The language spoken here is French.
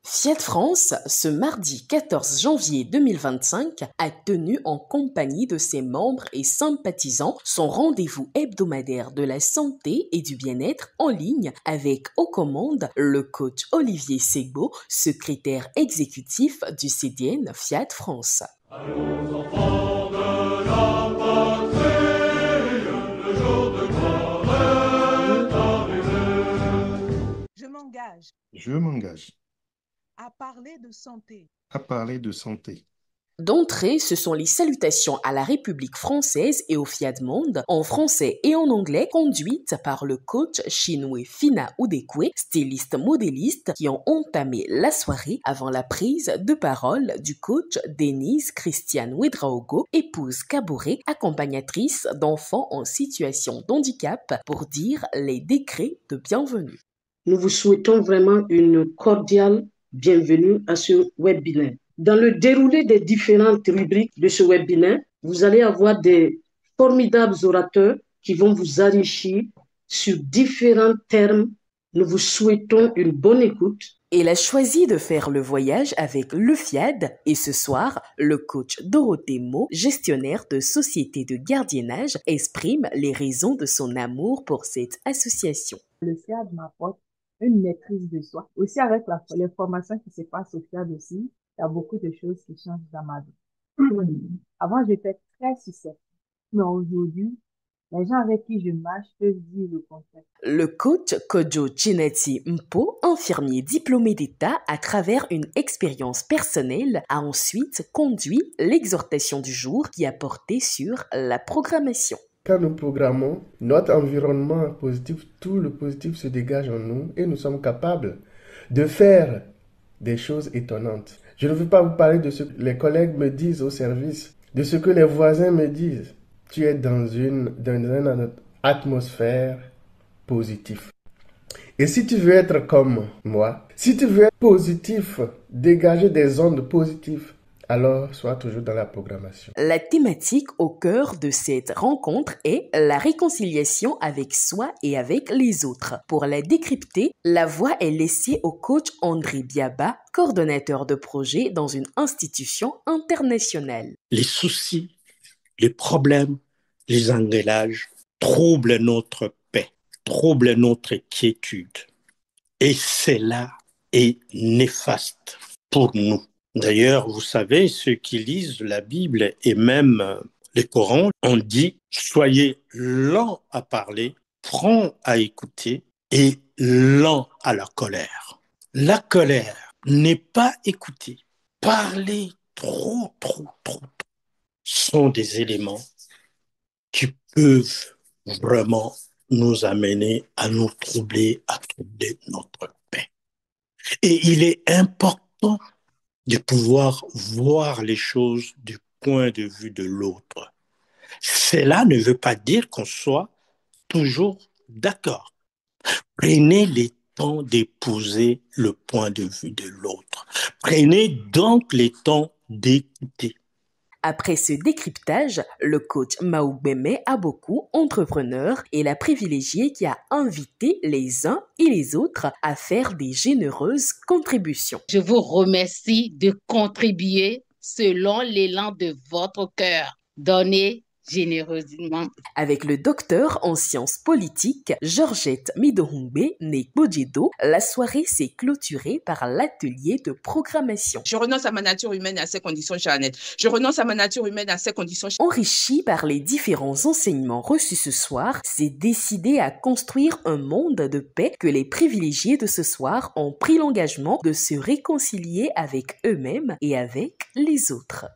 Fiat France, ce mardi 14 janvier 2025, a tenu en compagnie de ses membres et sympathisants son rendez-vous hebdomadaire de la santé et du bien-être en ligne avec aux commandes le coach Olivier Segbo, secrétaire exécutif du CDN Fiat France. Allons enfants de la patrie, le jour de gloire est arrivé. Je m'engage à parler de santé. à parler de santé. D'entrée, ce sont les salutations à la République française et au Fiat Monde, en français et en anglais, conduites par le coach chinois Fina Udekwe, styliste modéliste, qui ont entamé la soirée avant la prise de parole du coach Denise Christiane Ouedraogo, épouse Kaboré, accompagnatrice d'enfants en situation de handicap, pour dire les décrets de bienvenue. Nous vous souhaitons vraiment une cordiale bienvenue à ce webinaire. Dans le déroulé des différentes rubriques de ce webinaire, vous allez avoir des formidables orateurs qui vont vous enrichir sur différents termes. Nous vous souhaitons une bonne écoute. Elle a choisi de faire le voyage avec le FIAD et ce soir, le coach Dorothée Mo, gestionnaire de société de gardiennage, exprime les raisons de son amour pour cette association. Le FIAD m'apporte une maîtrise de soi. Aussi avec les formations qui se passent au FIAD aussi, il y a beaucoup de choses qui changent dans ma vie. Avant, j'étais très susceptible, mais aujourd'hui, les gens avec qui je marche peuvent dire le contraire. Le coach Kojo Chinati Mpo, infirmier diplômé d'État à travers une expérience personnelle, a ensuite conduit l'exhortation du jour qui a porté sur la programmation. Quand nous programmons, notre environnement positif, tout le positif se dégage en nous et nous sommes capables de faire des choses étonnantes. Je ne veux pas vous parler de ce que les collègues me disent au service, de ce que les voisins me disent. Tu es dans une atmosphère positive. Et si tu veux être comme moi, si tu veux être positif, dégager des ondes positives, alors sois toujours dans la programmation. La thématique au cœur de cette rencontre est la réconciliation avec soi et avec les autres. Pour la décrypter, la voix est laissée au coach André Biaba, coordonnateur de projet dans une institution internationale. Les soucis, les problèmes, les engrenages troublent notre paix, troublent notre quiétude. Et cela est néfaste pour nous. D'ailleurs, vous savez, ceux qui lisent la Bible et même le Coran, on dit « Soyez lents à parler, prompts à écouter et lents à la colère ». La colère n'est pas écoutée. Parler trop sont des éléments qui peuvent vraiment nous amener à nous troubler, à troubler notre paix. Et il est important de pouvoir voir les choses du point de vue de l'autre. Cela ne veut pas dire qu'on soit toujours d'accord. Prenez le temps d'épouser le point de vue de l'autre. Prenez donc le temps d'écouter. Après ce décryptage, le coach Maoubeme Aboku, entrepreneur, est la privilégiée qui a invité les uns et les autres à faire des généreuses contributions. Je vous remercie de contribuer selon l'élan de votre cœur. Donnez généreusement. Avec le docteur en sciences politiques, Georgette Midohungbe Nekbojedo, la soirée s'est clôturée par l'atelier de programmation. Je renonce à ma nature humaine à ces conditions charnelles. Je renonce à ma nature humaine à ces conditions charnelles. Enrichi par les différents enseignements reçus ce soir, s'est décidé à construire un monde de paix que les privilégiés de ce soir ont pris l'engagement de se réconcilier avec eux-mêmes et avec les autres.